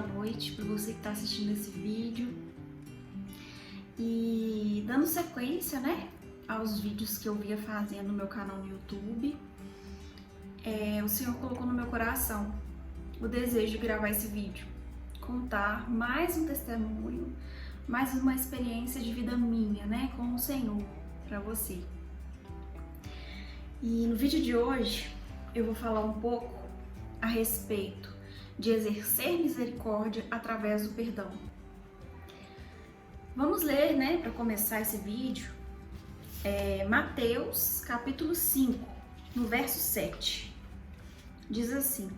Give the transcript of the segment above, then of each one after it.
boa noite para você que está assistindo esse vídeo. E dando sequência, né, aos vídeos que eu via fazendo no meu canal no YouTube, o Senhor colocou no meu coração o desejo de gravar esse vídeo, contar mais um testemunho, mais uma experiência de vida minha, né, com o Senhor para você. E no vídeo de hoje eu vou falar um pouco a respeito de exercer misericórdia através do perdão. Vamos ler, né, para começar esse vídeo, Mateus capítulo 5, no verso 7. Diz assim: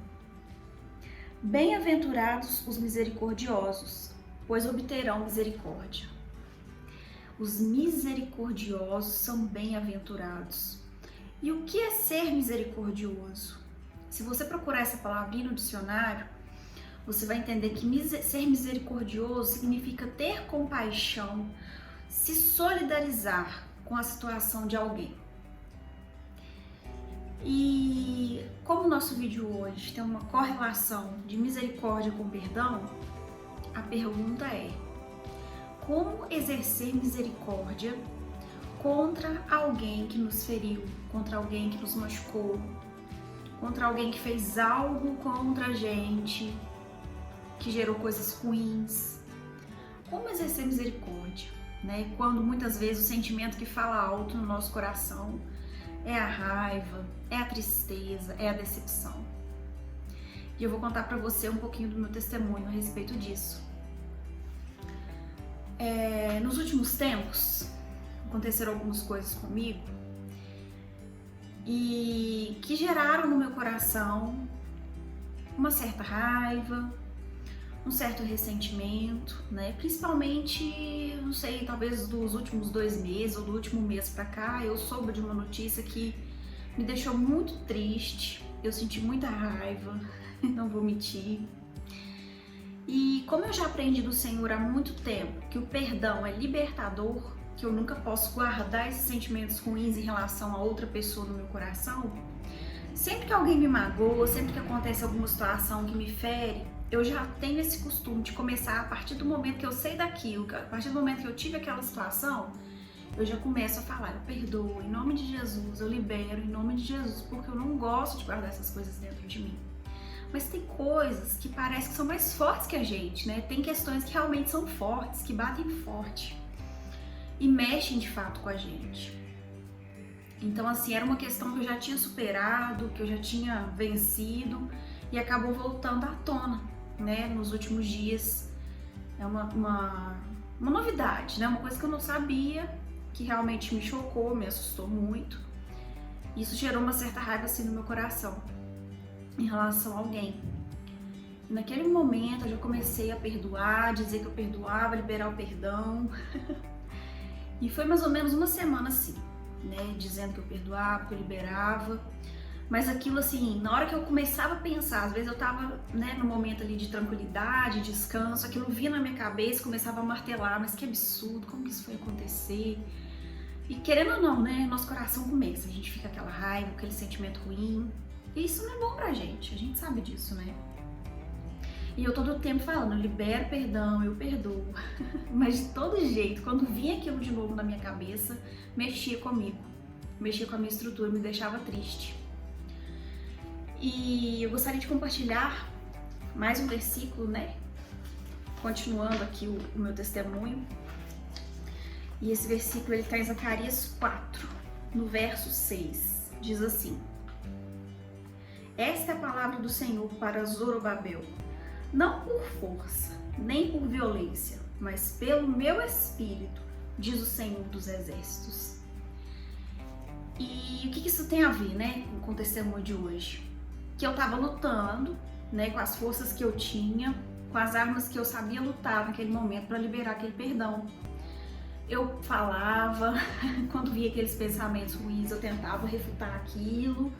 Bem-aventurados os misericordiosos, pois obterão misericórdia. Os misericordiosos são bem-aventurados. E o que é ser misericordioso? Se você procurar essa palavrinha no dicionário, você vai entender que ser misericordioso significa ter compaixão, se solidarizar com a situação de alguém. E como o nosso vídeo hoje tem uma correlação de misericórdia com perdão, a pergunta é: como exercer misericórdia contra alguém que nos feriu, contra alguém que nos machucou, contra alguém que fez algo contra a gente, que gerou coisas ruins? Como exercer misericórdia, né? Quando muitas vezes o sentimento que fala alto no nosso coração é a raiva, é a tristeza, é a decepção. E eu vou contar para você um pouquinho do meu testemunho a respeito disso. Nos últimos tempos, aconteceram algumas coisas comigo e que geraram no meu coração uma certa raiva, um certo ressentimento, né? Principalmente, não sei, talvez dos últimos 2 meses ou do último mês pra cá, eu soube de uma notícia que me deixou muito triste, eu senti muita raiva, não vou mentir. E como eu já aprendi do Senhor há muito tempo que o perdão é libertador, que eu nunca posso guardar esses sentimentos ruins em relação a outra pessoa no meu coração, sempre que alguém me magoa, sempre que acontece alguma situação que me fere, eu já tenho esse costume de começar, a partir do momento que eu sei daquilo, a partir do momento que eu tive aquela situação, eu já começo a falar: eu perdoo em nome de Jesus, eu libero em nome de Jesus, porque eu não gosto de guardar essas coisas dentro de mim. Mas tem coisas que parecem que são mais fortes que a gente, né? Tem questões que realmente são fortes, que batem forte e mexem de fato com a gente. Então, assim, era uma questão que eu já tinha superado, que eu já tinha vencido e acabou voltando à tona, né, nos últimos dias. É uma novidade, né, uma coisa que eu não sabia, que realmente me chocou, me assustou muito. Isso gerou uma certa raiva assim no meu coração, em relação a alguém. E naquele momento eu já comecei a perdoar, dizer que eu perdoava, liberar o perdão. E foi mais ou menos uma semana assim, né, dizendo que eu perdoava, que eu liberava. Mas aquilo assim, na hora que eu começava a pensar, às vezes eu tava, né, no momento ali de tranquilidade, descanso, aquilo vinha na minha cabeça, começava a martelar: mas que absurdo, como que isso foi acontecer? E querendo ou não, né, nosso coração começa, a gente fica aquela raiva, aquele sentimento ruim, e isso não é bom pra gente, a gente sabe disso, né? E eu todo o tempo falando: eu libero perdão, eu perdoo. Mas de todo jeito, quando vinha aquilo de novo na minha cabeça, mexia comigo, mexia com a minha estrutura, me deixava triste. E eu gostaria de compartilhar mais um versículo, né? Continuando aqui o meu testemunho. E esse versículo ele está em Zacarias 4, no verso 6. Diz assim: Esta é a palavra do Senhor para Zorobabel, não por força, nem por violência, mas pelo meu espírito, diz o Senhor dos Exércitos. E o que isso tem a ver, né, com o testemunho de hoje? Que eu tava lutando, né, com as forças que eu tinha, com as armas que eu sabia lutar naquele momento para liberar aquele perdão. Eu falava, quando via aqueles pensamentos ruins, eu tentava refutar aquilo,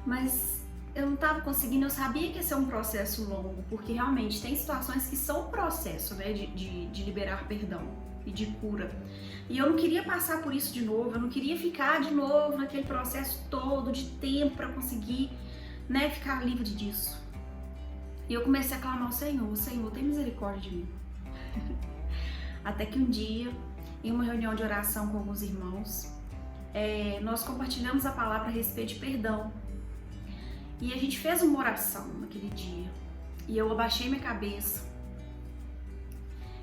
mas eu não estava conseguindo. Eu sabia que ia ser um processo longo, porque realmente tem situações que são um processo, né, de liberar perdão e de cura. E eu não queria passar por isso de novo, eu não queria ficar de novo naquele processo todo de tempo para conseguir, né, ficar livre disso. E eu comecei a clamar ao Senhor, Senhor, tem misericórdia de mim. Até que um dia, em uma reunião de oração com alguns irmãos, nós compartilhamos a palavra a respeito de perdão. E a gente fez uma oração naquele dia. E eu abaixei minha cabeça.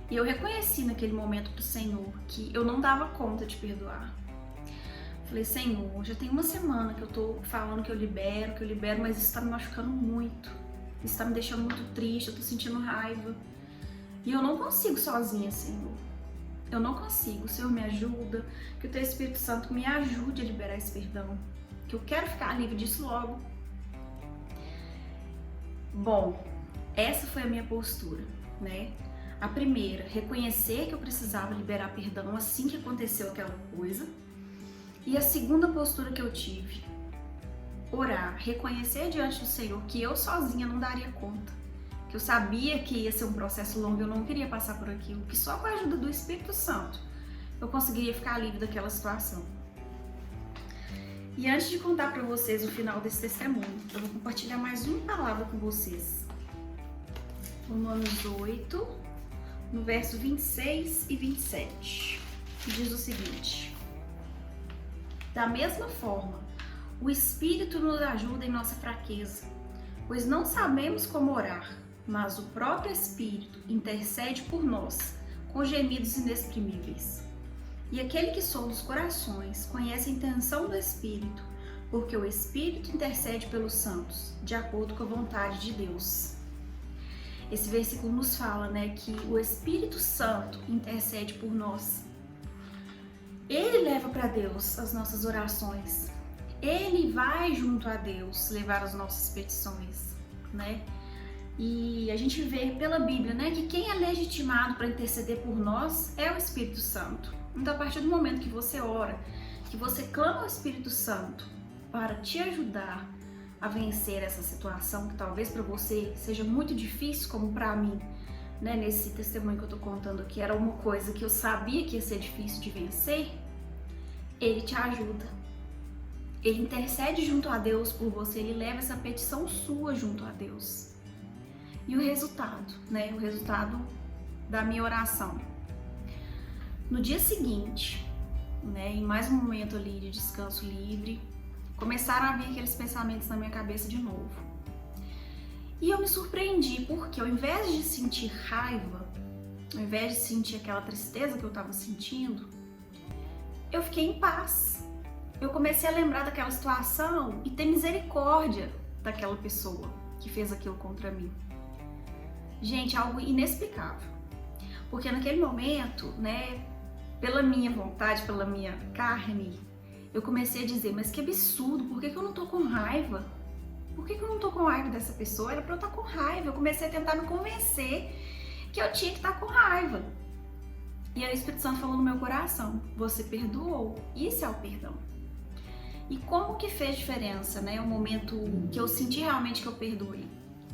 E eu reconheci naquele momento pro Senhor que eu não dava conta de perdoar. Falei, Senhor, já tem uma semana que eu tô falando que eu libero, mas isso tá me machucando muito. Isso tá me deixando muito triste, eu tô sentindo raiva. E eu não consigo sozinha, Senhor. Eu não consigo. O Senhor me ajuda, que o Teu Espírito Santo me ajude a liberar esse perdão. Que eu quero ficar livre disso logo. Bom, essa foi a minha postura, né? A primeira, reconhecer que eu precisava liberar perdão assim que aconteceu aquela coisa. E a segunda postura que eu tive, orar, reconhecer diante do Senhor que eu sozinha não daria conta. Que eu sabia que ia ser um processo longo, eu não queria passar por aquilo, que só com a ajuda do Espírito Santo eu conseguiria ficar livre daquela situação. E antes de contar para vocês o final desse testemunho, eu vou compartilhar mais uma palavra com vocês. Romanos 8, no verso 26 e 27, que diz o seguinte: da mesma forma, o Espírito nos ajuda em nossa fraqueza, pois não sabemos como orar, mas o próprio Espírito intercede por nós, com gemidos inexprimíveis. E aquele que sonda os corações conhece a intenção do Espírito, porque o Espírito intercede pelos santos, de acordo com a vontade de Deus. Esse versículo nos fala, que o Espírito Santo intercede por nós. Ele leva para Deus as nossas orações. Ele vai junto a Deus levar as nossas petições, E a gente vê pela Bíblia, que quem é legitimado para interceder por nós é o Espírito Santo. Então, a partir do momento que você ora, que você clama ao Espírito Santo para te ajudar a vencer essa situação que talvez para você seja muito difícil, como para mim, nesse testemunho que eu tô contando aqui, era uma coisa que eu sabia que ia ser difícil de vencer, ele te ajuda. Ele intercede junto a Deus por você, ele leva essa petição sua junto a Deus. E o resultado, o resultado da minha oração. No dia seguinte, em mais um momento ali de descanso livre, começaram a vir aqueles pensamentos na minha cabeça de novo. E eu me surpreendi, porque ao invés de sentir raiva, ao invés de sentir aquela tristeza que eu estava sentindo, eu fiquei em paz. Eu comecei a lembrar daquela situação e ter misericórdia daquela pessoa que fez aquilo contra mim. Gente, algo inexplicável. Porque naquele momento, pela minha vontade, pela minha carne, eu comecei a dizer, mas que absurdo, por que eu não tô com raiva? Por que eu não tô com raiva dessa pessoa? Era pra eu estar com raiva. Eu comecei a tentar me convencer que eu tinha que estar com raiva. E aí o Espírito Santo falou no meu coração, você perdoou, isso é o perdão. E como que fez diferença, o momento que eu senti realmente que eu perdoei?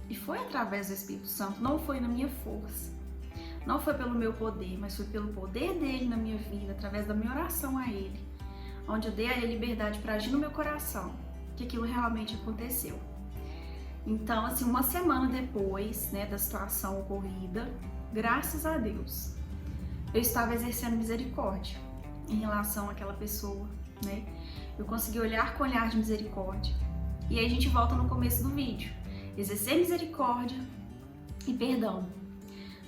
E foi através do Espírito Santo, não foi na minha força. Não foi pelo meu poder, mas foi pelo poder dele na minha vida, através da minha oração a ele, onde eu dei a ele liberdade para agir no meu coração, que aquilo realmente aconteceu. Então, assim, uma semana depois, da situação ocorrida, graças a Deus, eu estava exercendo misericórdia em relação àquela pessoa, Eu consegui olhar com olhar de misericórdia. E aí a gente volta no começo do vídeo. Exercer misericórdia e perdão.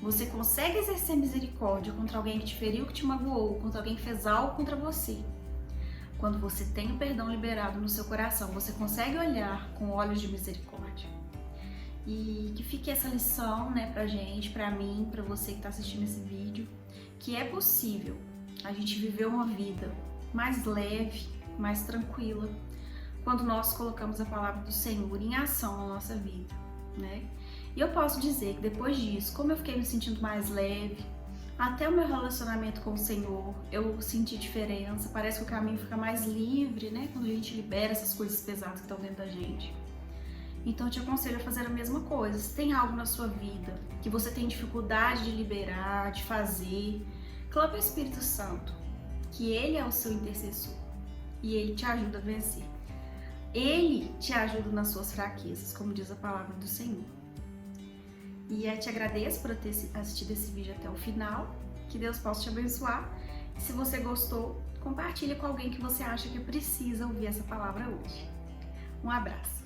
Você consegue exercer misericórdia contra alguém que te feriu, que te magoou, contra alguém que fez algo contra você. Quando você tem o perdão liberado no seu coração, você consegue olhar com olhos de misericórdia. E que fique essa lição, pra gente, pra mim, pra você que tá assistindo esse vídeo, que é possível a gente viver uma vida mais leve, mais tranquila, quando nós colocamos a palavra do Senhor em ação na nossa vida, E eu posso dizer que depois disso, como eu fiquei me sentindo mais leve, até o meu relacionamento com o Senhor, eu senti diferença, parece que o caminho fica mais livre, quando a gente libera essas coisas pesadas que estão dentro da gente. Então eu te aconselho a fazer a mesma coisa. Se tem algo na sua vida que você tem dificuldade de liberar, de fazer, clame ao Espírito Santo, que ele é o seu intercessor e ele te ajuda a vencer. Ele te ajuda nas suas fraquezas, como diz a palavra do Senhor. E eu te agradeço por ter assistido esse vídeo até o final. Que Deus possa te abençoar. E se você gostou, compartilhe com alguém que você acha que precisa ouvir essa palavra hoje. Um abraço.